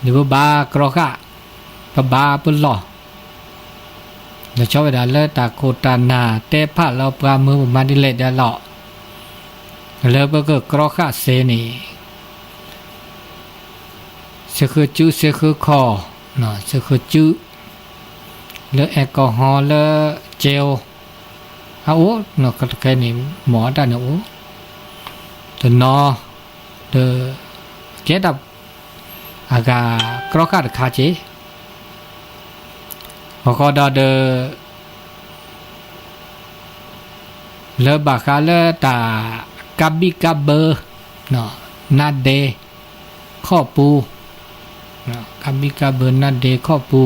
หรือบากรอกะบาปุลลอเราชอบเวลาเลิกตาโคตานาเตะผ้าเราปลามือมาดิเลดหล่อเลิกก็กรอกะเซนีเสือคือจื้อเสือคือคอเนาะเสือคือจื้อเลิกแอลกอฮอล์เลิกเจลเอาโอ้เนาะก็แค่นี้หมอด้านเนาะตัวนอเดเกดับอากากรอกะขาเจพอก็ดอเดเลบาคาเลตากับบิกับเบอร์เนาะนาเดข้อปูเนาะกับบิกับเบอร์นาเดข้อปู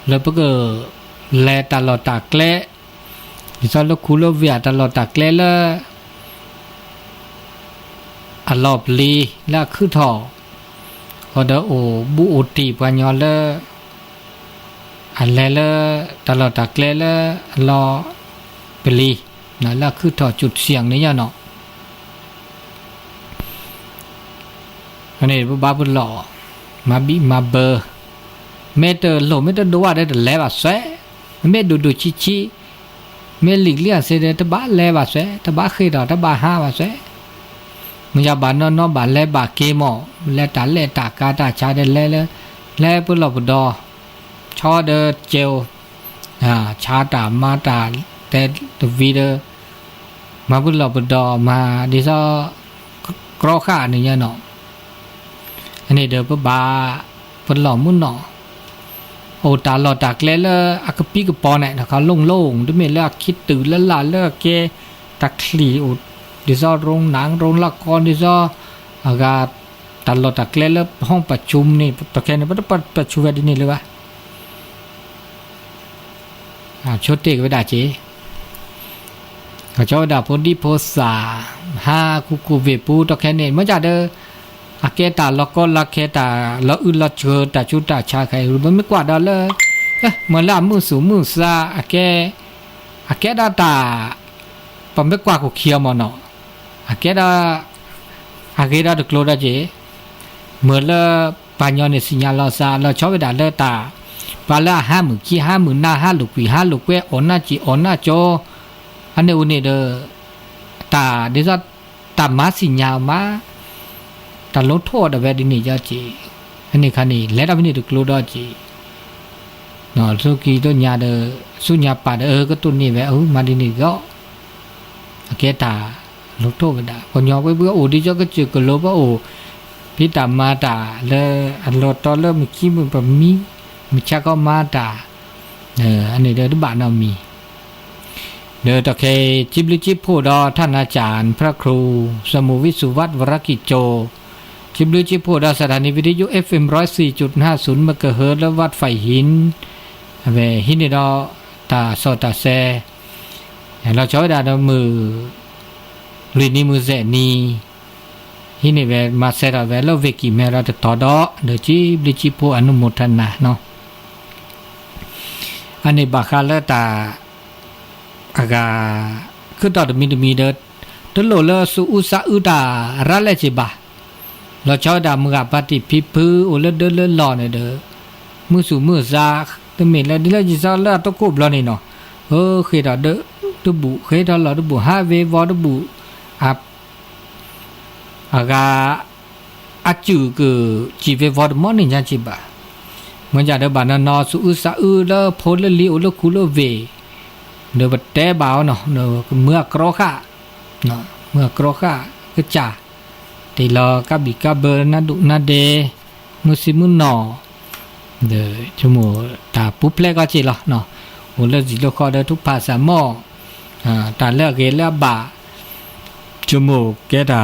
แล้วก็แลตลอดตาแกล้ดิฉันลูกคูโลเวียตลอดตาแกล้ละอลอบลีละคือทอก็เดโอบูโอตีปัญญาละอันแล้วตลอดตะเกลแล้วรอเปรีนั่นแหละคือถอดจุดเสียงนี่เนาะอันนี้บ้าบุญหล่อมาบีมาเบอร์เมตรหล่อเมตรดูว่าได้แต่แล้วอ่ะแสเมตรดูชิเมตรหลีกเลี่ยงเสด็จตบ้าแล้วอ่ะแสตบ้าเคยดอกตบ้าห้าอ่ะแสมึงอย่าบ้านนอนบ้านแล้วบ้าเกมอ่ะแล้วตาแล้วตากาตาชาได้แล้วบุญหล่อบุญดอชอเดอเจลชาตามาตาแต่ตัววีเดอมาบุญหลอบดอมาดิซอกรอข้าเนี่ยเนาะอันนี้เดอปบาบุญหลอมุนเนาะโอตาหลอดตากเล่ละอักปีกปอเนี่ยนะครับโล่งๆด้วยเมล่าคิดตื่นละลาเลิกเกตักคลีอุดดิซอโรงหนังโรงละครดิซออากาตลอดตากเล่ละห้องประชุมนี่ตะแคงนี่ประชุมแบบนี้เลยวะชดเตกไว้ด่าเจ๊เขาเจ้าด่าพอดีโพสาฮาคูเวปูตะแคเนเมื่อจะเดออาเกตาล็อกก็ลักเคตาละอึละเชอตาชุตาชาไข่รู้ไม่กว่าดอเลยเมื่อละมือสูมือซาอาเกดาตาปมไม่กว่ากูเคียวมอนออาเกดาตะโกลดาเจเมื่อละปัญญาเนี่ยสัญญาลอซาเราชอบไปด่าเลตาปาละ50,000หน้า5ลูกปี5ลูกเวออนนาจีออนนาโจอันนี้อุนี่เดตาเดซะตามาสิญญามาตาลดโทษเวดินี่จาจีอันนี้คันนี้แล้วอันนี้ตะกลูดอจีเนาะสุกีตัวญาเดสุญญาปาเดก็ตัวนี้เวมาดินี่ก็เกตาลดโทษกันดาพอยอไปเบื่อโอดิจก็จึกกโลบ่โอพี่ตามาตาแล้วอันลดตอเริ่มขี้มือแบบมีมิชาก็มาตาอันนี้เดอบ้านเรามีเดอตะเคจิบลิจิบผู้ดอท่านอาจารย์พระครูสมุวิสุวัตวรกิจโจจิบลิจิบผู้ดอสถานีวิทยุ FM 104.50 เมกะเฮิรตซ์และวัดไฟหินเวหินดอตาโซตาแซเราใช้ดาดมือลินิมือเซนีหินเวมาเซราเวลเวกิเมราตตอดอเดจิบลิจิผู้อนุโมทนาเนาะอันนี้บาคาเลตาอากาคือตอดมีเดตโลเลสุอุสาอุดาระเลจิบาเราชอบดามือปฏิพิพือโอเลเดเลลอเนี่ยเดมือสูมือซาตเมลดิเลจิซาเลตะกุบลอนี่เนาะเคยดอเดตบุเคยดอลอตบุฮาเววอตบุอับอากาอัจจุคือจีเววอตมอนี่จังจิบาเมื่อจะเดบานนอสุอุสาอุเลโพลลีโอเลคูโลเวเดบัดเตบาวเนาะเดเมื่อกรอค่ะเนาะเมื่อกรอค่ะก็จ่าตีลอกับบิกาเบอร์นาดุนาเดมุสิมุนนอเดจมูตาปุ๊บแลก็จิละเนาะโอเลจิโลคอเดทุกภาษามอตาเลือกเกลบาจมูเกตา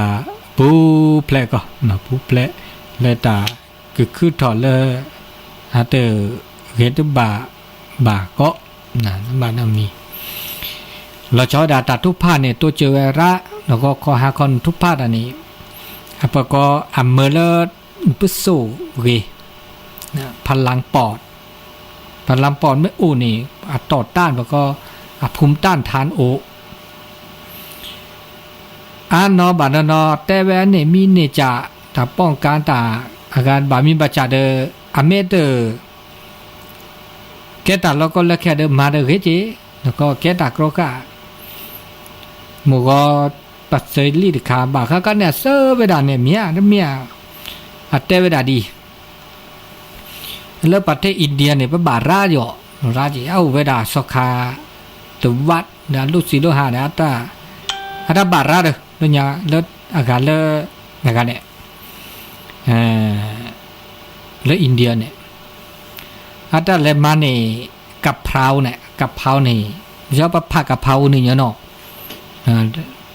ปุ๊บแลก็เนาะปุ๊บแลเลตาคือถอดเลยฮะเตอเกตบาก็นะบ้านมีเราชอบดาตัดทุกภาคเนี่ยตัวเจอระแล้วก็ขอหาคนทุกภาคอันนี้แล้วก็อัมเมเลปุโซเวนะพลังปอดไม่อูนี่ต่อต้านแล้วก็ภูมิต้านทานโออันนอบานนอแต่แวนเนี่ยมีเนจ่าถ้าป้องกันตา อาการบามีบัจจาเดอเมเตอแกตาแล้วก็เลือกแค่เดมาเดเฮจิแล้วก็แกตากรกะหมู่ก็ปัสเซลีดขาบาค่ะก็เนี่ยเซอเวดาเนี่ยเมียอัตเตเวดาดีแล้วประเทศอินเดียเนี่ยเป็นบาราจอยู่ราจีเอาเวดาสคาตุวัดเนี่ยลูกศิลหาเนี่ยอัตบาราเด้อเนี่ยแล้วอาการแล้วกันเนี่ยแล้วอินเดียเนี่ยอัตเลมาเนี่ยกับพราวเนี่ยยอดผักกับเพราเนี่ยเนาะ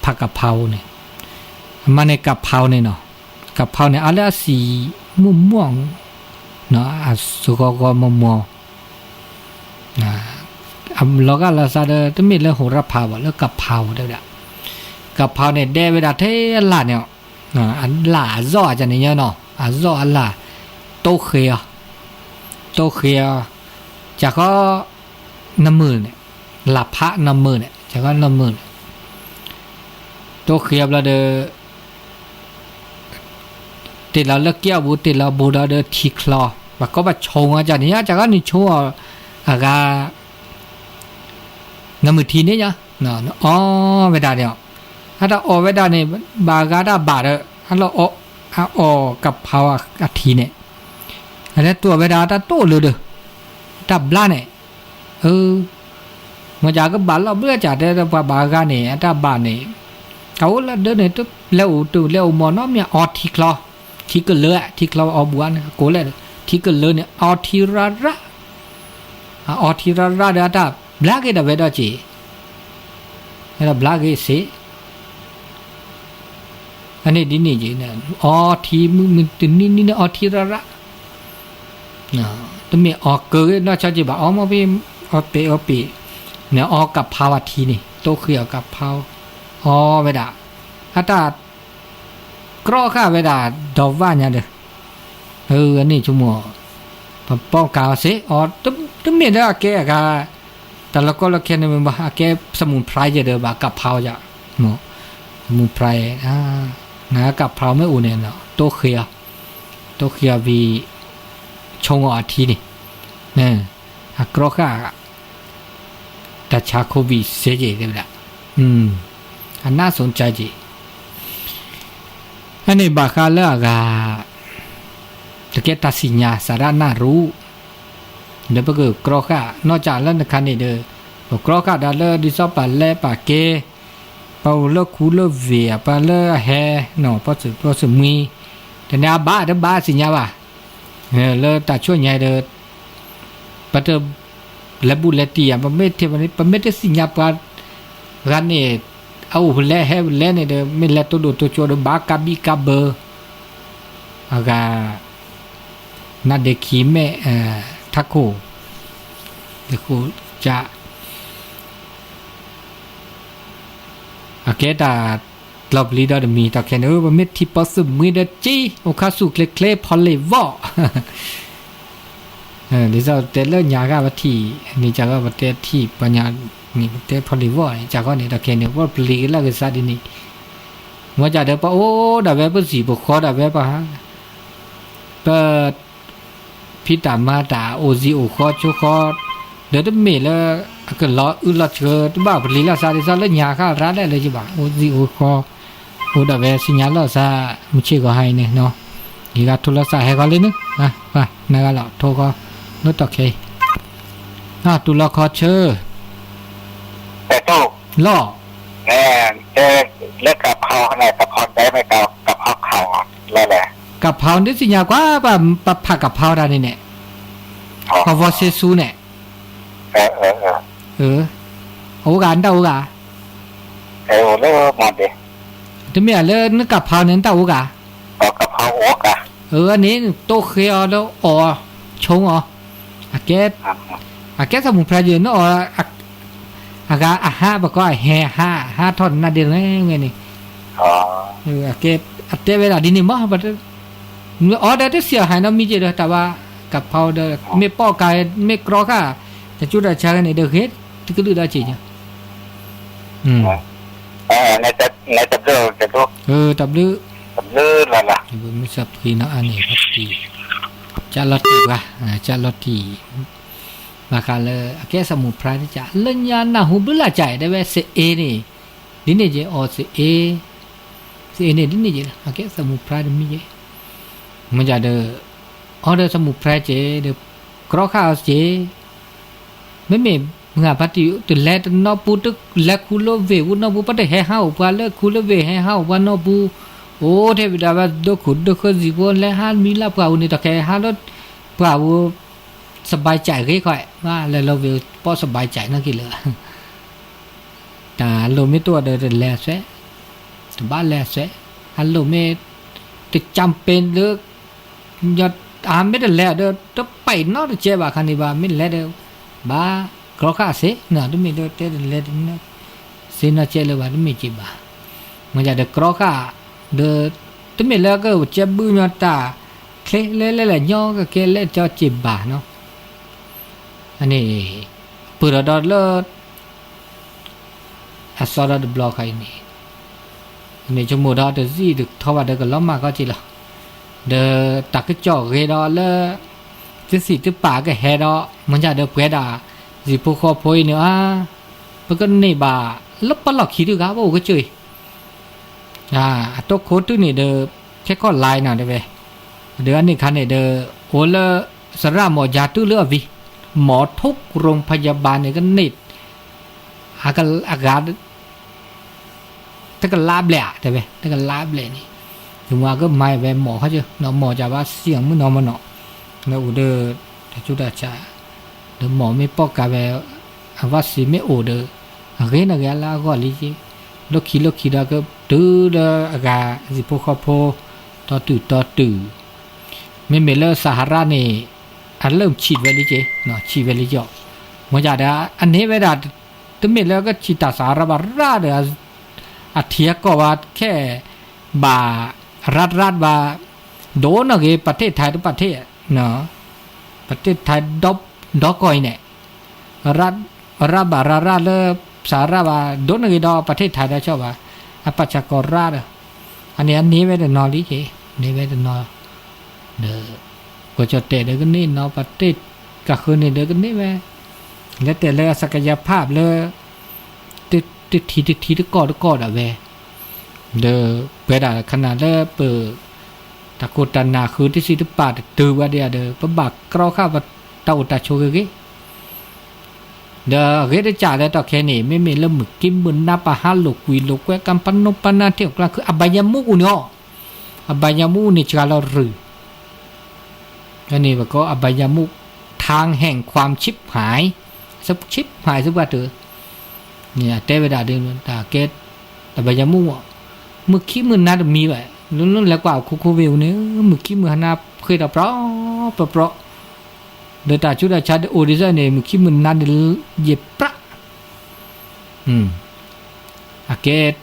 ผักกับเพราเนี่ยมาในกับเพราเนี่ยเนาะกับเพราเนี่ยอะไรสีม่วงเนาะสุกก็ม่วงแล้วก็เราซาเดอจะมีเรื่องโหระพาแล้วกับเพราได้ละกับเพราเนี่ยเดเวดาเทลาเนี่ยอันลาจ่อจะเนี่ยเนาะจ่ออันลาโตเคียจากก็น้ำมือเนี่ยหลับพระน้ำมือเนี่ยจากก็น้ำมือโตเคียบเราเดอติดเราเลิกเกี่ยวบุติดเราบูเราเดอทีคลอแบบก็แบบชงอาจารย์นี้จากก็นี่ชัวอากาน้ำมือทีนี้เนาะอ๋อเวลาเนี่ยถ้าเราออกเวลาเนี่ยบากาดาบาดถ้าเราออกกับเผาอาทีเนี่ยอันนี้ตัวเวลาถ้าโตเลยเด้อดับล้านเนี่ยมาจากก็บาลเราเบื่อจากได้แต่บากาเนี่ยถ้าบาเนี่ยเขาแล้วเดินเนี่ยตุ๊บแล้วมอนน้อมเนี่ยออทีคลอที่ก็เลยที่คลอเอาบัวเนี่ยโกเลยที่ก็เลยเนี่ยออทีระเดี๋ยวถ้าบลักเอเดเวดาจีเอเดบลักเอเสอันนี้ดินี่จีเนี่ยออทีมึงตินนี่เนี่ยออทีระต้องมีออกเกยน่าจะจีบออกมาเป็นออปีเนี่ยออกกับภาวะทีนี่โตเขียวกับภาวเวดาถ้ากรอข้าเวดาดอกว่าเนี่ยเด้ออันนี้ชั่วโมงป้องกาวเสต้องมีได้แก่กาแต่ละก็ละแค่เนี่ยมันบ่แก่สมุนไพรจะเด้อบ่กับภาวจะเนาะสมุนไพรนะกับภาวไม่อุ่นเนี่ยเนาะโตเขียววีชงอาทีนี่เนี่ยกรอข้าแต่ชาโควิเสียจีเด้อละอันน่าสนใจจีอันนี้บาคาเลกาตะเกียตัดสินญาสาระน่ารู้เดี๋ยวไปเกิดกรอก้านอกจากเล่นในคันนี้เด้อกรอก้าดาเลดิซอปาเล่ปาเกเปาเลคูเลเวียปาเลแฮเนาะพอสึมีแต่เนี่ยบ้าสิญญาว่ะเลตัดช่วยใหญ่เด้อปัตเตอร์และบุเลตีอ่ะมันไม่เทียบวันนี้มันไม่ได้สิญญาปากันนี่เอาเล่เนี่ยเด้อไม่เล่ตัวดูตัวโจดบากาบิกาเบอร์อากานาเดคิเมทักโคเดโคจะเกตาลอบลีดาเดมีตาแคนมันไม่ที่ปัสมือเดจีโอคาสุเคลพอลเลวอดิซาเตเลญากาวัตถีนี่จากว่าประเทศที่ปัญญานี่ประเทศพอลเลวอจากว่านี่ตาแคนว่าปลีละก็ซาดินี่มาจากเดปะโอ้ดาเวปสีบขอดาเวปะฮะเปิดพิตามาตาโอซีโอคอชูคอเดี๋ยวจะมีแล้วก็รอละเชิดบ้าปลีละซาดิซาแล้วญาค่ะร้านได้เลยจิบ่าโอซีโอคอโอดาเวสิญญาละซามุชิก็ให้เนี่ยเนาะอีกาทุลซาให้ก็เลยนึไปนะก็ละโทก็นึกตอเคตุลคอเชอแต่ตู้ล่อเลิกกับเขาขนาดกับพรได้ไหมกับเขาแล้วแหละกับเผานี่สิญญากว่าปะผักกับเผาได้นี่เนี่ยพอวอเซซูเนี่ยโอกาสได้โอกาสเลิกมันดิจะมีอะไรนึกกับเผาเนี่ยได้โอกาสกับเขาโอกาสอันนี้โตเคียวแล้วชงอาเกสมุนไพรเยอะเนาะอากาฮะบอกว่าแห่ห้าท่อนน่าเดือดไงนี่อาเกเวลาดินี่มั้งบัดได้เสียหายน้ำมีเจอแต่ว่ากับเผาเด้อไม่ป้อกายไม่กรอค่ะแต่จุดราชาเนี่ยเด้อเฮ็ดที่ก็ลือได้จริงในตับเลือจะดูตับลือ เลื่อนละล่ะ ibu misap kina ane pasti caloti bah caloti bakal ake samu pride cha lenya na hu bla cha de be se a ni di ni je o se a ni di ni je ake samu pride mi je ma ja de order samu pride je de kro kha je me me nga pati tu let no pu tu let khu lo ve u no pu pat he ha u pa le khu lo ve he ha u pa no pu o the da ba do khu do khu ji bo le ha mi la pa u ni ta ke ha lo pa u สบายใจก็ค่อยว่าแล้วเราวิวพอสบายใจนั่นกี่เหลือแต่เราไม่ตัวเดินแลเสแต่บ้านแลเสฮัลโหลไม่ติดจำเป็นหรือยอดไม่ได้แลเด้อต้องไปนอกเจ็บคันนี้บ้าไม่แลเด้อบ้ากรอกาเสเนาะต้องมีเด้อเด้อแลเด้อเสนาเจเลยว่าต้องมีจีบ้ามันจะเด้อกรอกาเด้อต้องมีแล้วก็เจ็บบื้อยอดตาเคเลยเลยย่อก็เคเลยจอจีบ้าเนาะอันนี้เปิดดอลเลอร์อัศดาบล็อกไอ้นี่อันนี้จมูกดอเดซี่ดึกทว่าเด็กล้อมมาก็จีละเดตักก็จ่อเฮดอลเลอร์ที่สี่ที่ป่าก็เฮดอมันจะเดเพื่อดาสิพวกคอพอยเนื้อมันก็ในบ่าลบปลอกขี้ดูครับโอ้ก็เจยตัวโค้ดตัวนี้เดแค่ก็ไลน์น่ะเด้เว้ยเดอันนี้คันนี้เดโอเลสระหมอยาตุเลือวิหมอทุกโรงพยาบาลเนี่ยก็นิดอาการถ้าก็ลาบแหละแต่เว้ยถ้าก็ลาบเลยนี่ถึงว่าก็ไม่เว้ยหมอเขาจะเนาะหมอจะว่าเสียงมันเนาะมันเนาะแล้วอุดแต่จุดอาจารย์เดี๋ยวหมอไม่ปอกกาเว้ยว่าสิไม่โอเดอเรื่องอะไรล่ะก็ลิจิลูกขี้ได้ก็ตื้อเดออากาสิพวกเขาพอต่อตื่นไม่เหมือนเรื่องสหรัฐนี่อันเริ่มฉีดไว้ลิเจเนาะฉีดไว้ลิจ่อมันจะได้อันนี้เวลาตึ้มแล้วก็ฉีดตาสารบาราเดอเทียก็ว่าแค่บารัดบาโดนอะไรประเทศไทยทุกประเทศเนาะประเทศไทยดอกก้อยเนี่ยรับบาราเลยสารบาโดนอะไรดอประเทศไทยได้ชอบว่าอปัจจกราดอันนี้เวลานอลิเจนี่เวลานอเดก็จะเตะเด็กนี่เนาะประเทศก็คือนี่เด็กนี่แม่แล้วแต่เลยศักยภาพเลยติดทีตะกอดอะเว้เด้อเปิดอะขนาดเลยเปิดตะโกตนาคือที่สิปาตือว่าเดียเด้อปะบักกรอข้าวตาอุตาโชกะเด้อเฮ็ดจ่าแล้วต่อแค่นี้ไม่มีละมึกกิมบุญนาปะหาลูกกุยลูกแวกัมปันนปนาเที่ยวกลางคืออบายามุเนาะอบายามุนี่จะเราหรืออันนี้ว่าก็อบายามุทางแห่งความชิบหายสักชิบหายสักว่าเถอะเนี่ยแต่เวลาเดินตาเกตอบายามุมึกขี้มือนัดมีไว้ลุ้นแล้วกว่าคูวิวเนี่ยมึกขี้มือนาเคยดับเพราะเดินตาชุดอาชาโอดิซ่าเนี่ยมึกขี้มือนัดเย็บปะอาเกต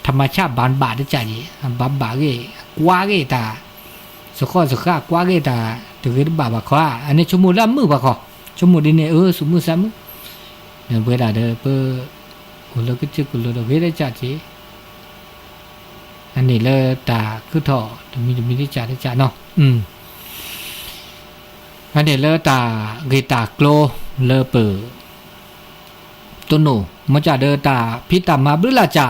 ธรรมชาติบานบาดได้ใจดีบานบาดก็กว่าก็ตาสข้ากว่าก็ตาถึงจะบาบข้าอันนี้ชั่วโมงละมือบ่ขอชั่วโมงนี้เนี่ยสมมุติซ้ำเนี่ยเวลาเด้อเปิ้กุลก็จะกุลเราเวลาจัดจีอันนี้เลยตาคือถอมีที่จัดเนาะอันนี้เลยตาเกตาโกลเลเปิดตัวหนูมันจะเดินตาพิตามาบรือละจะ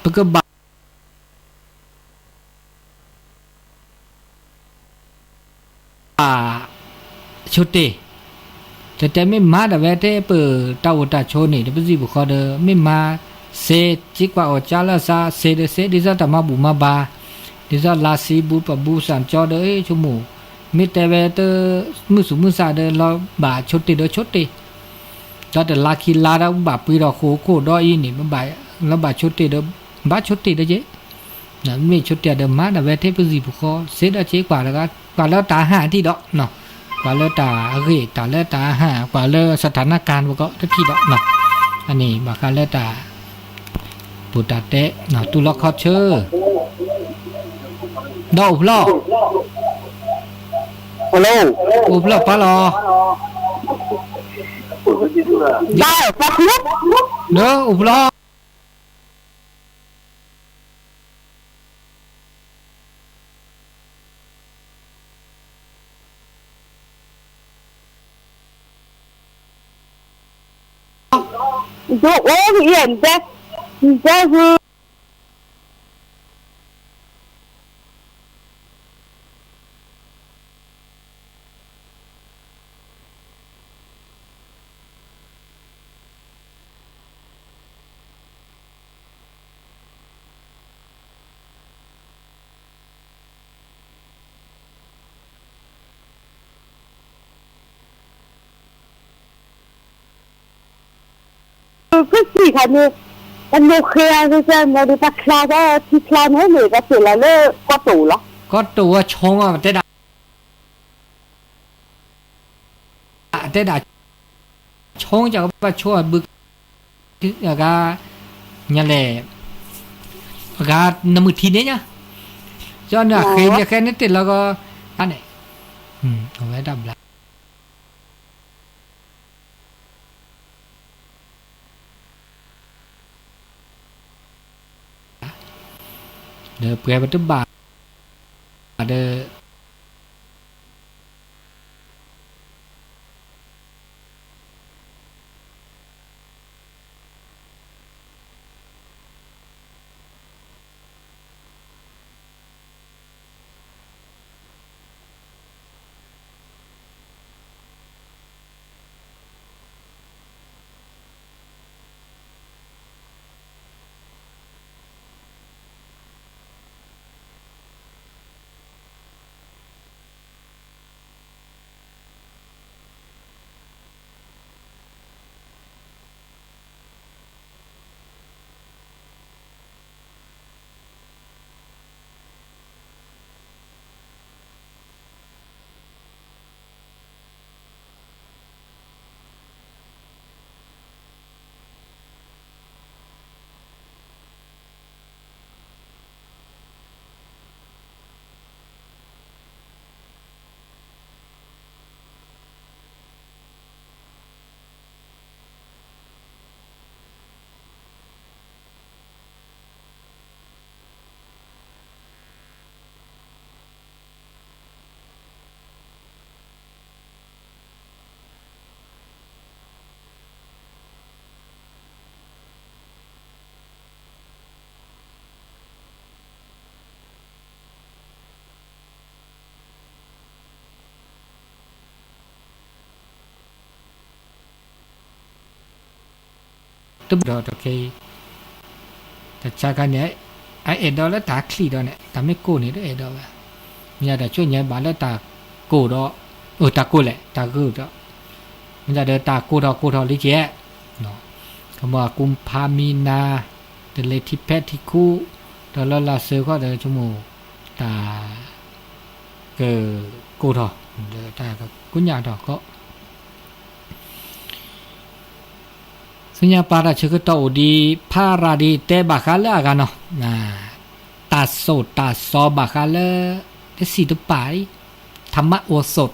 ปกบชุดที่แต่ไม่มาแต่เวทีเปิดตาอุตาโชนี่เดี๋ยวไปสิบุคคลเดอไม่มาเซจิกว่าอจาลาซาเซดิซาตามาบุมาบาดิซาลาซีบูปบูสันจอเดอชั่วโมงมีแต่เวทีมือซาเดอเราบาชุดที่เดอชุดที่จอแต่ลาคิลาเราบาปีเราโคดอยนี่มันบาเราบาชุดที่เดอบาชุดที่เดอเจนั่นไม่ชุดที่เดอมาแต่เวทีไปสิบุคคลเซดเจกว่าแล้วตาหาที่ดอกเนาะกว่าแล้วตาตาแล้วตาหากว่าแล้วสถานการณ์ก็ที่ดอกเนาะอันนี้บากาแล้วตาปุตตะเตะเนาะตุลคอเชอดอกล้อฮัลโหลอุบล้อปะลอได้ปะครับเด้ออุบล้อ就我现在是。ก็สิค่ะนี่มันโอเคคือจะมาดูปักคลาก็ที่คลาเนี่ยเลยก็เสร็จแล้วเลยก็ตู่ละก็ตัวชงอ่ะแต่ด่าชงจากว่าช่วยบึกก็เนี่ยแหละก็น้ำมือทีนี้เนี่ยจนเนี่ยเคยเนี่ยแค่นี้ติดแล้วก็อันนี้เอาไว้ดับละเดี๋ยวเปลี่ยนเป็นตัวบาทเดี๋ยวตึ๊บดอกโอเคแต่จากการเนี่ยไอเอ็ดดอแล้วตาคลีดอเนี่ยตาไม่โก้เนี่ยด้วยเอ็ดดอว่ะมันจะช่วยเนี่ยบาแล้วตาโก้ดอตาโก้แหละตาโก้ดอมันจะเดินตาโก้ดอลิเกะเนาะคำว่ากุมภามีนาเดเลทิเพทิคูดอลลาเซอร์ก็เดินชั่วโมงตาเกอโก้ดอเดินตาก็กุญญาดอก็สัญญาปาราชกตอดีพาราดีเตบาคาเลกันเนาะตาโสตาซอบาคาเลเตสีตุปายธรรมะโอสถ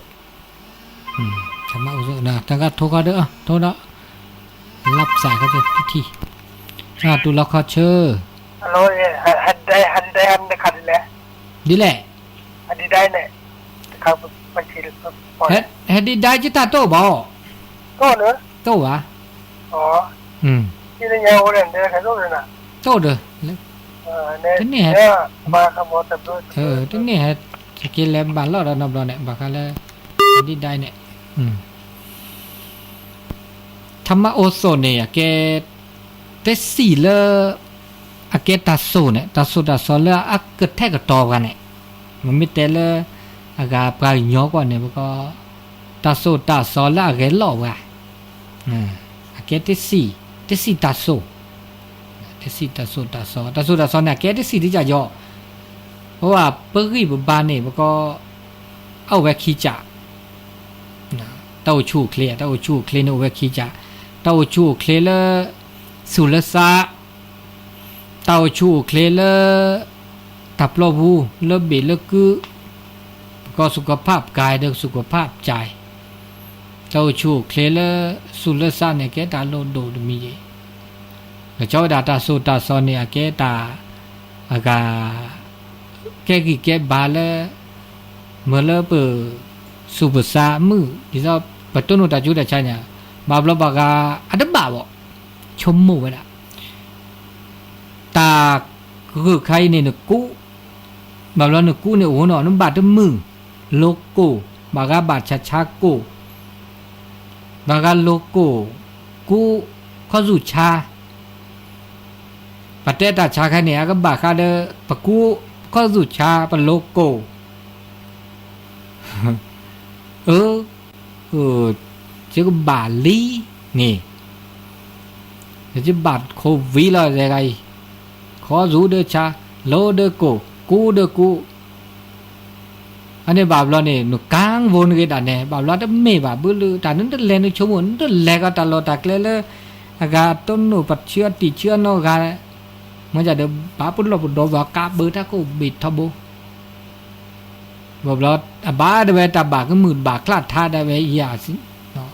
ธรรมะโอสถนะตั้งก็โทรก็เด้อโทรเนาะรับสายเขาจะพิธีตุลคเชอฮัลโหลฮันได้คันแล้วดีแหละอันนี้ได้เนี่ยครับบัญชีเฮ็ดได้จิตาโตบ่โตเนอะโตวะอ๋อที่นี่ยังวันเดียวแค่รู้เลยนะโตเด้อเนี่ยมาขโมยแต่ด้วยทีนี้สกิลแลมบาลอดนบลอเนี่ยบักอะไรดีได้เนี่ยธรรมโอโซเนี่ยแกเตสีเลอแกตาโซเนี่ยตาโซเลอักเกแทกตอกันเนี่ยมันไม่แต่ละอากาปลายย่อกว่าเนี่ยมันก็ตาโซละแกหลอกว่ะแกเตสีตาโซเนี่ยแกเตสีที่จะย่อเพราะว่าเปิ้ลบานเนี่ยมันก็เอาไว้ขี้จ่าเต้าชูเคลียโนไว้ขี้จ่าเต้าชูเคลียละสุลสะเต้าชูเคลียละตับโลบูเลเบลคือก็สุขภาพกายเด็กสุขภาพใจเต้าชูเคลียละสุลสะเนี่ยแกตาโลโดมีเจ้าดาตาสุตาซอนเนี่ยแกตาอากาแกบาลเมื่อเลเปสุบสามือที่เราประตูนตาจุดใช่เนี่ยบาบลบากาอัดบ่าวช ชมหมู่ละตาคือใครเนี่ยนึกกู้บางเรานึกกู้เนี่ยโอ้หนอน้ำบาดมือโลโก้บางบาดชาโก้บางโลโก้กู้ข้อสุชาประเทศตาชาใครเนี่ยก็บาคาเดปะกู้ข้อสุชาปะโลโก้chứ có bà lý nè chứ bà khô ví là gì đây khó rú đưa cha lô đưa cổ cú đưa cụ anh ấy bảo là này nó càng vốn cái đàn này bảo là nó mê bà bữa lư ta nó rất lên nó chống muốn rất lẹ cái ta lo ta lên là gà tôn nó bật chưa tỉ chưa nó gà mới giờ được bà bữa lo bữa đó vào cá bữa ta có bị thao bốบอกว่าบ้าเดเวตาบาก็หมื่นบาคลาดท่าได้เวียสิเนาะ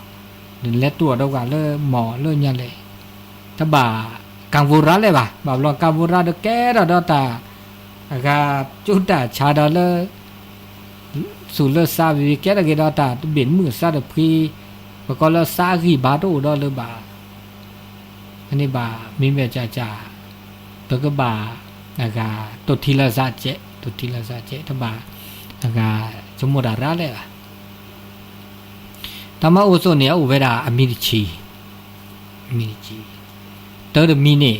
เดินเล็ดตัวดอกว่าเลยหมอเลยยังเลยถ้าบากังวลเลยบ่าบอกว่ากังวลเดแก่ดอตาก็จุดแต่ชาดอเลยสุเลซาวิแก่ดอกดอตาเบียนมือซาดพีบอกก็เลยซากีบาโตดอเลยบ่าอันนี้บ่ามีเมจ่าตัวก็บ่าตัวทีละซาเจถ้าบ่าchúng mua ra đấy à, ta mà ô tô này ở về là Amici, tới được mini,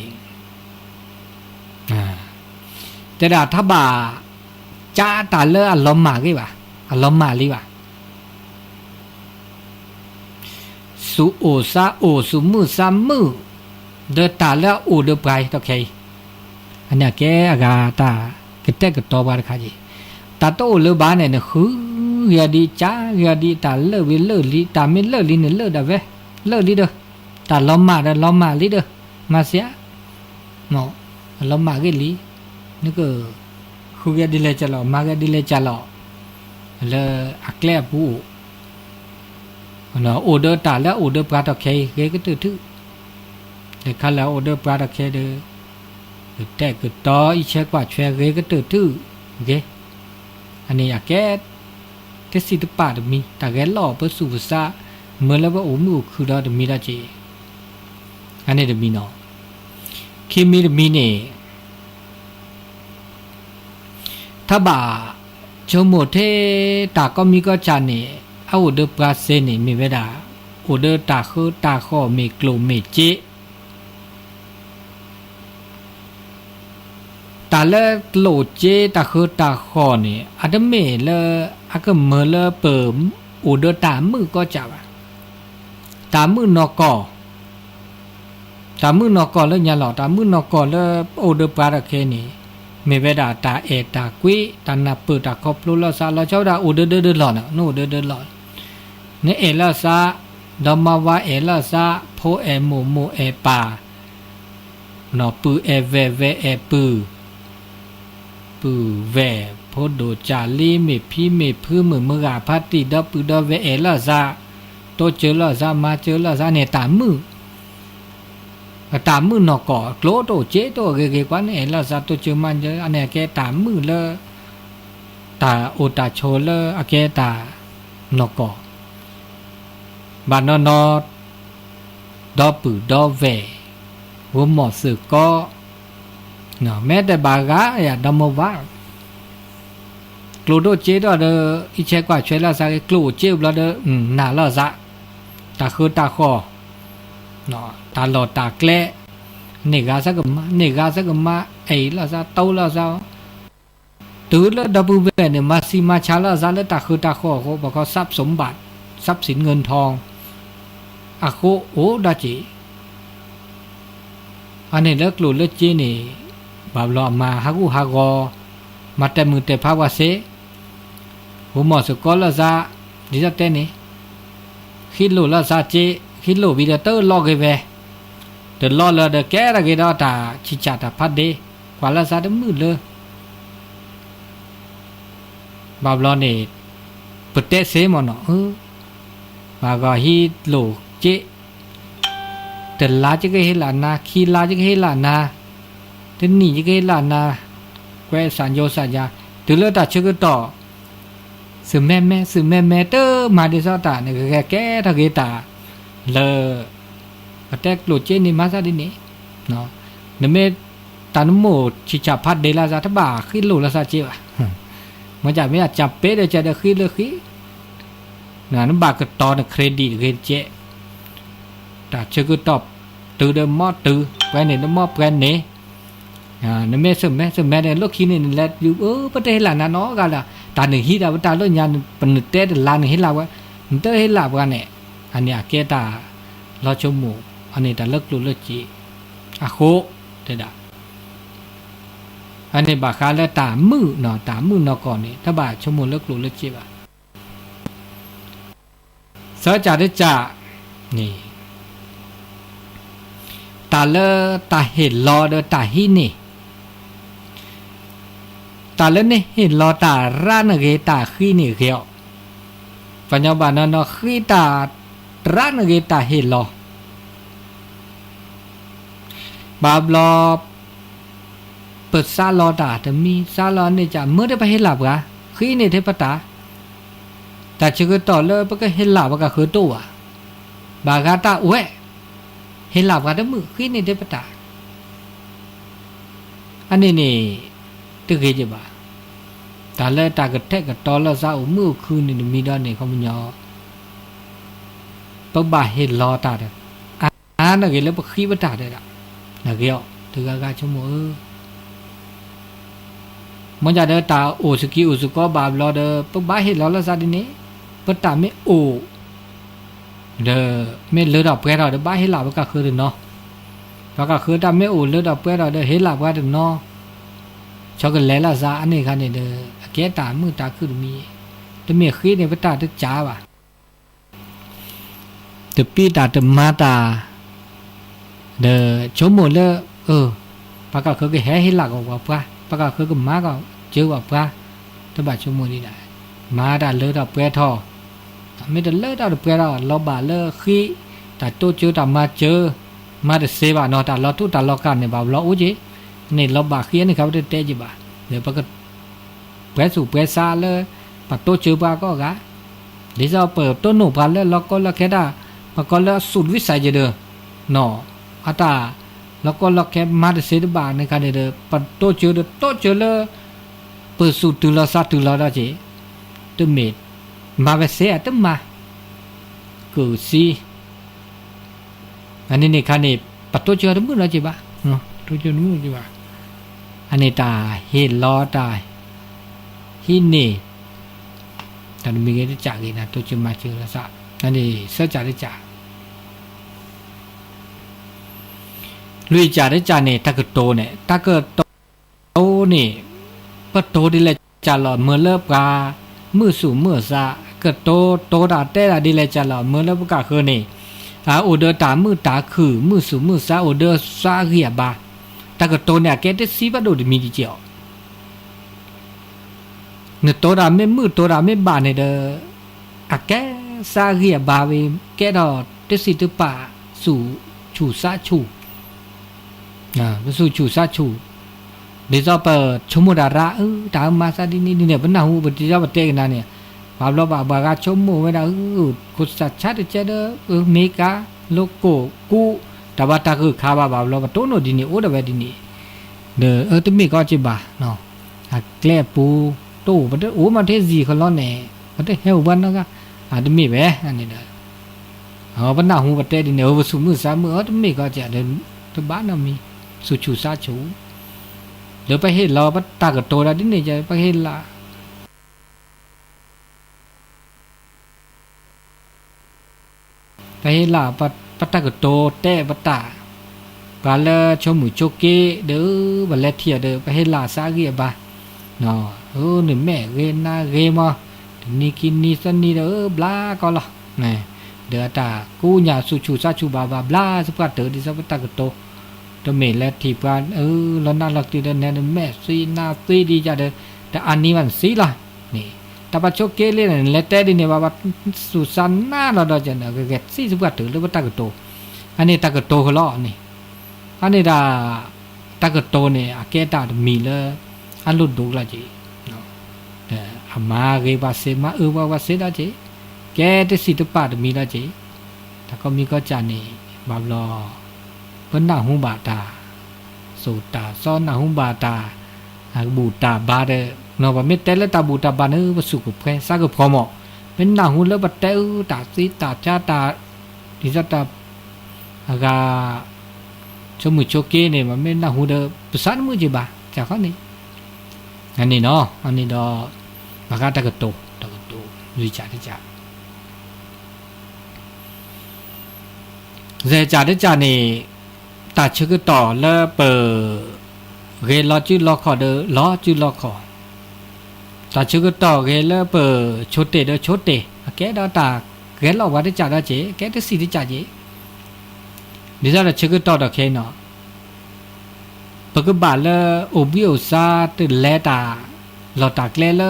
thế là tháp bà cha ta lơ alom mà cái bà, alom mà đi bà, su ô sa ô su mư sa mư, đợt ta lơ ô đợt bài ok, anh nhớ cái ta cái tết cái to ba cái gì ta tô lơ ba này nó khứ gà đi chá gà đi ta lơ với lơ li ta mới lơ li nữa lơ đã về lơ đi được ta lom mà đi được mà sẽ nó lom mà cái lý nó cứ khu gà đi lên chả lọ mà gà đi lên chả lọ lơ ác lẹ bù nó order ta là order product cái từ thứ để khai là order product cái đượcแต่ก็ต่ออีเช็คว่าช่วยเกก็ตื่นตื้อโอเคอันนี้อยากแก้เทสิตปาดมีแต่แกหล่อเพื่อสู่ภาษาเมื่อแล้วว่าโอ้มือคือเราจะมีได้จีอันนี้จะมีเนาะคิมีจะมีเนี่ยถ้าบ่าชมโมเทตาก็มีก็จานเนี่ยเอาอุดปราเซนี่มีเวลาอุดตาคือตาข้อมีกลุ่มมีจีตาเลโหลเจตาคือตาคอนี่อาจจะเมเลอาก็เมเลเปิมอุดตามือก็จับตามือนอกแล้วยาหล่อตามือนอกแล้วอุดปาระเคนี่เมเวดาตาเอตากุยตานาเปิดตาครอบรู้แล้วซาเราเจ้าดาอุดเดินหล่อนะนู่เดินหล่อเนี่ยเอลซาดอมาวาเอลซาโพเอโมเอปาเนาะปือเอเวเอปือปือแวพอโดจาลีเมพี่เมพื้นมือมือกาพัตติดปือดเวเอลซาโตเจอลซามาเจอลซาเนี่ยตามมือนอกอโกลโตเจโตเกกว่าเนี่ยลซาโตเจอมันเจออันเนี่ยแกตามมือเลตาโอตาโชเลอแกตานอกอบานนอดอปือดอเวหัวหมอสือก็เนาะแม้แต่บากาอย่าดมว่ากลูโดเจดอเดอีเชกว่าช่วยละซากลูเจบละเดหน้าละซะตาคือตาคอเนาะตาหลอดตาแกล้เนกาซะกมาไอ้ละซะเต้าละซะตื้อละดับเบิลเนี่ยมาซิมาชาละซะแล้วตาคือตาคอเขาบอกเขาทรัพย์สมบัติทรัพย์สินเงินทองอะโคโอดาจิอันนี้เลิกหลุดเลิกจีนี่บาบลอมาฮักุฮากอมาแต่มือแต่ภาวะเสหัวหมอสกอลละซาดิจักเตนี่คิดหลุดละซาเจคิดหลุดวิดเตอร์ลอกเกเวเดลอละเดแกระเกดอตาชิจาตาพัดเดกว่าละซาเดมืดเลยบาบลอนี่ปเตเสมอเนาะบาก็ฮิโลเจแต่ลาจะก็เฮลานาคีลาจะก็เฮลานาแต่นี่จะก็เฮลานาแกสัญโยสัญญาถึงแล้วตาชื่อก็ต่อสือแม่เตอมาดิซอตาเนี่ยแกตะเกตาเล กระแตกโลเจนี่มาซะดินี่เนาะนเมตานโมชิจาพัดเดลาซาทบาขี้โลละซาเจวะมันจะไม่จับเป๊ะเดจะได้ขี้เลยขี้นะนบากก็ตอนเครดิตเกเจแต่เชื่อก็ตอบtừ đó mót từ cái này nó mót cái này nó mẹ sớm mẹ này lúc khi này là bắt đầu là nó gọi là ta này hít ra bắt đầu lúc nhà phần tết là này hít là cái tới hít là cái này anh này kia ta lo cho mù anh này ta lúc chị khô thế đã anh này bà khá là tả mư nó còn này ta bà cho mù lúc chị bà sợ trả đấy trả này ta lơ taเห็น lo đơ ta hi nè ta lơ nè เห็น lo ta ra nè ghê ta khi nè ghẹo và nhau bà nó khi ta ra nè ghê ta เห็น lo bà lo ปิดซาลอตาแต่มีซาลอเนี่ยจะเมื่อได้ไปเห็นหลับกะขี้เนี่ยเทปตาแต่ชื่อต่อเลยปก็เห็นหลับก็คือตัวบากาตาเว้เห็นหลับกันมือขี้นี่เทปตาอันนี้นี่ตึกเกจบ่าแต่เลยตากระแทกกับตอแล้วซามือคืนนี่มีดอนนี่เขามันยอปบ่าเห็นรอตาเด้อน่ะเกแล้วปขี้บ่ตาเด้อน่ะเกยตึกกะชั่วโมงมันจะเด้อตาโอสกิโอสกอบาบลอเด้อปบ่าเห็นรอแล้วซาดินี่ปตาไม่โอเด้อไม่เลือดออกเปรอะเด้อบ้าเฮลาบก็คือเนาะแล้วก็คือตาไม่โอเลือดออกเปรอะเด้อเฮลาบก็เนาะชอกแลละซาอันนี้คันนี่เด้อแกตามือตาคือมีแต่เมียขี้นี่ปตาตึกจ้าว่ะตึปีตาตึมาตาเด้อชมหมดเลยปากก็คือเฮลาก็ว่าปะปากก็คือมาก็เจอว่าปะแต่บาชมหมดนี่ได้มาตาเลือดออกเปรทอไม่ได้เลิกได้เปล่าเราบ่าเลิกขี้แต่ตัวเจอแต่มาเจอมาแต่เสบ่าเนาะแต่เราทุกแต่เรากันเนี่ยบ่าเราโอ้ยนี่เราบ่าขี้นี่ครับได้เตะจีบ่าเดี๋ยวปกติเปรสูเปรซาเลยปักตัวเจอบ่าก็กะเดี๋ยวเราเปิดตัวหนูพันเลยเราก็เราแค่ได้ปกติเราสุดวิสัยจะเด้อเนาะอาตาเราก็เราแค่มาแต่เสบ่าในการเด้อปักตัวเจอเลยเปิดสุดตัวเราซาตัวเราได้จีตัวเม็ดมาไปเสียตึ้มมากูสิอันนี้คันนี้ปัตตุเจอมือแล้วจีบะเนาะตัวเจอมือจีบะอันนี้ตาเห็นล้อตาหินนี่แต่มีเงินจ่ายนะตัวเจอมาเจอแล้วซะอันนี้เสียจ่ายได้จ่าลุยจ่ายได้จ่าเนี่ยถ้าเกิดโตเนี่ยถ้าเกิดโตนี่ปัตตุดีเลยจ่าหลอดเมื่อเลิกปลามือสู่มือซาก็โตดาเต้ดีเลยจ้ะล่ะเมื่อแล้วบ่กะคือนี่โอเดอร์ตามือตาคือมือสู่มือซาโอเดอร์ซาเรียบาตะก็โตเนี่ยแกเตสิบะโดดมีจิเจียวเนี่ยโตดาไม่มือโตดาไม่บาเนี่ยเด้อแกซาเรียบาเวแกดอเตสิตปาสู่ชูซาชูสู่ชูซาชูเดี๋ยวจะเปิดชมดาระตามมาซาดินี่เนี่ยเป็นหน้าหูเป็นที่จะมาเตะกันนะเนี่ยบาบลบากาชมโมไม่ได้กุศลชัดเจเดเมกาโลโก้กูแต่ว่าตาคือข้าบาบลบโตโนดินี่โอเดเวดินี่เด้อตัวเมก็จิบาเนาะแกล้ปูโตมันโอ้มันเทซีเขาล้อเนี่ยมันเทเฮลวันนะก็ตัวเมเว้อันนี้เด้อเป็นหน้าหูประเทศดิเนี่ยสุมือสามมือตัวเมก็จะเดินตัวบ้านน่ะมีสุชูซาชูเดี๋ยวไปเห็นเราปัตตากโตแล้วดิเนี่ยจะไปเห็นละไปเห็นละปัตตากโตเตะปัตตาบาลชมมือโจเกเด้อบาลเทียเด้อไปเห็นละซาเกียบาเนาะนี่แม่เรนาเรมานี่กินนี่สันนี่เด้อบลาก็ละนี่เด้อตากูญาสุชูซาชูบาบลาสปัตเตอดิสปัตตากโตตัวเมลทีปานแล้วน่ารักทีเดียวเนี่ยแม่ซีน่าซีดีจ้ะเด้อแต่อันนี้มันซีละนี่แต่ปัจจุบันเกลี่ยเนี่ยเลตเตอร์ดิเนี่ยว่าสุสานน่าเราได้จ้ะเนี่ยก็ซีสกัดถือหรือว่าตากโตอันนี้ตากโตเขาล้อนี่อันนี้ดาตากโตเนี่ยแกตามีเลยอันลุดดูละจีเนาะแต่อามาเกบาเซมาว่าเซได้จีแกจะสิตปาดมีละจีถ้าก็มีก็จานี่ บาบลอเปิ้นหน้าหูบาตาสูตาซ้อนหน้าหูบาตาอาบูตาบาเดเนาะบ่เม็ดแต่ละตาบูตาบาเนบ่สุกแพ้ซะก็พอเหมาะเป็นหน้าหูแล้วบ่แต่ตาซีตาจาตาดิซะตาอากาชมุโชเกเนี่ยมันไม่หน้าหูเดปะสานมือจิบาจากเขานี่อันนี้เนาะอันนี้ดอมากาตะกะโตวิจารณ์จ้ะเจจาดจ้ะนี่ตาชึกต่อแล้วเปิเกลอจุลอขอเดลอจุลอขอตาชึกต่อเกแล้วเปิโชเตเดโชเตแกดอตาเกลอว่าได้จ้ะดอเจแกได้สิได้จ้ะเจดิซาชึกต่อดอเคเนาะปกบาลโอบิโอซาตเลตาลอตาเกลเล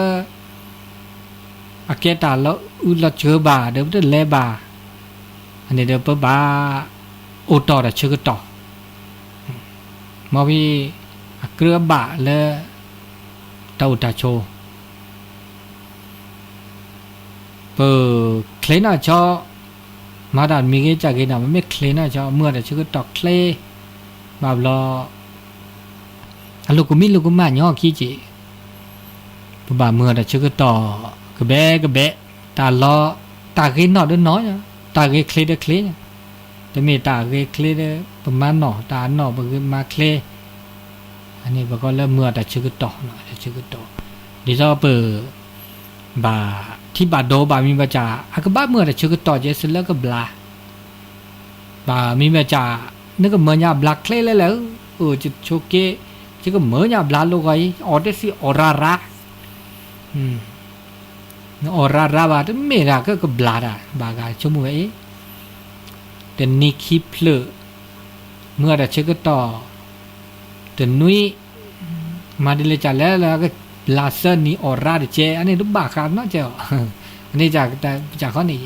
อาเกตาลอุลเชบาเดบเลบาอันนี้เดบปบาโอตอดชึกต่อมาวิเกลือบะเลตาอุตาโชเปเคลน่าจอมาดานมีเกจากเกน่าไม่เคลน่าจอเมื่อแต่ชึกต่อเคลบาบลออะลูกมิลูกมาย่อขี้จิปบาเมื่อแต่ชึกต่อกะเบะตาลอตาเกนอเดน้อยตาเกเคลเดเคลแต่มีตาเกเคลเดประมาณหนอตาหนอบ่คือมาเคลอันนี้บ่ก็เริ่มเมื่อแต่ชึกต่อเนาะชึกต่อดิซอเปบาที่บาโดบามีบาจาอะกะบาเมื่อแต่ชึกต่อเจสแล้วก็บลาบามีบาจานึกก็เมื่อญาบลาเคลแล้วจะโชเกจะก็เมื่อญาบลาโลกไอ้ออเดสิออราราออราบาตเมราก็บลาดาบากาชมูเอแต่นิคิเพลเมื่อแต่ชึกต่อแต่นุยมาดิเลจาแล้วก็ลาเซนี่ออราเจอันนี้รูปบาคาเนาะเจ้าอันนี้จากเขานี่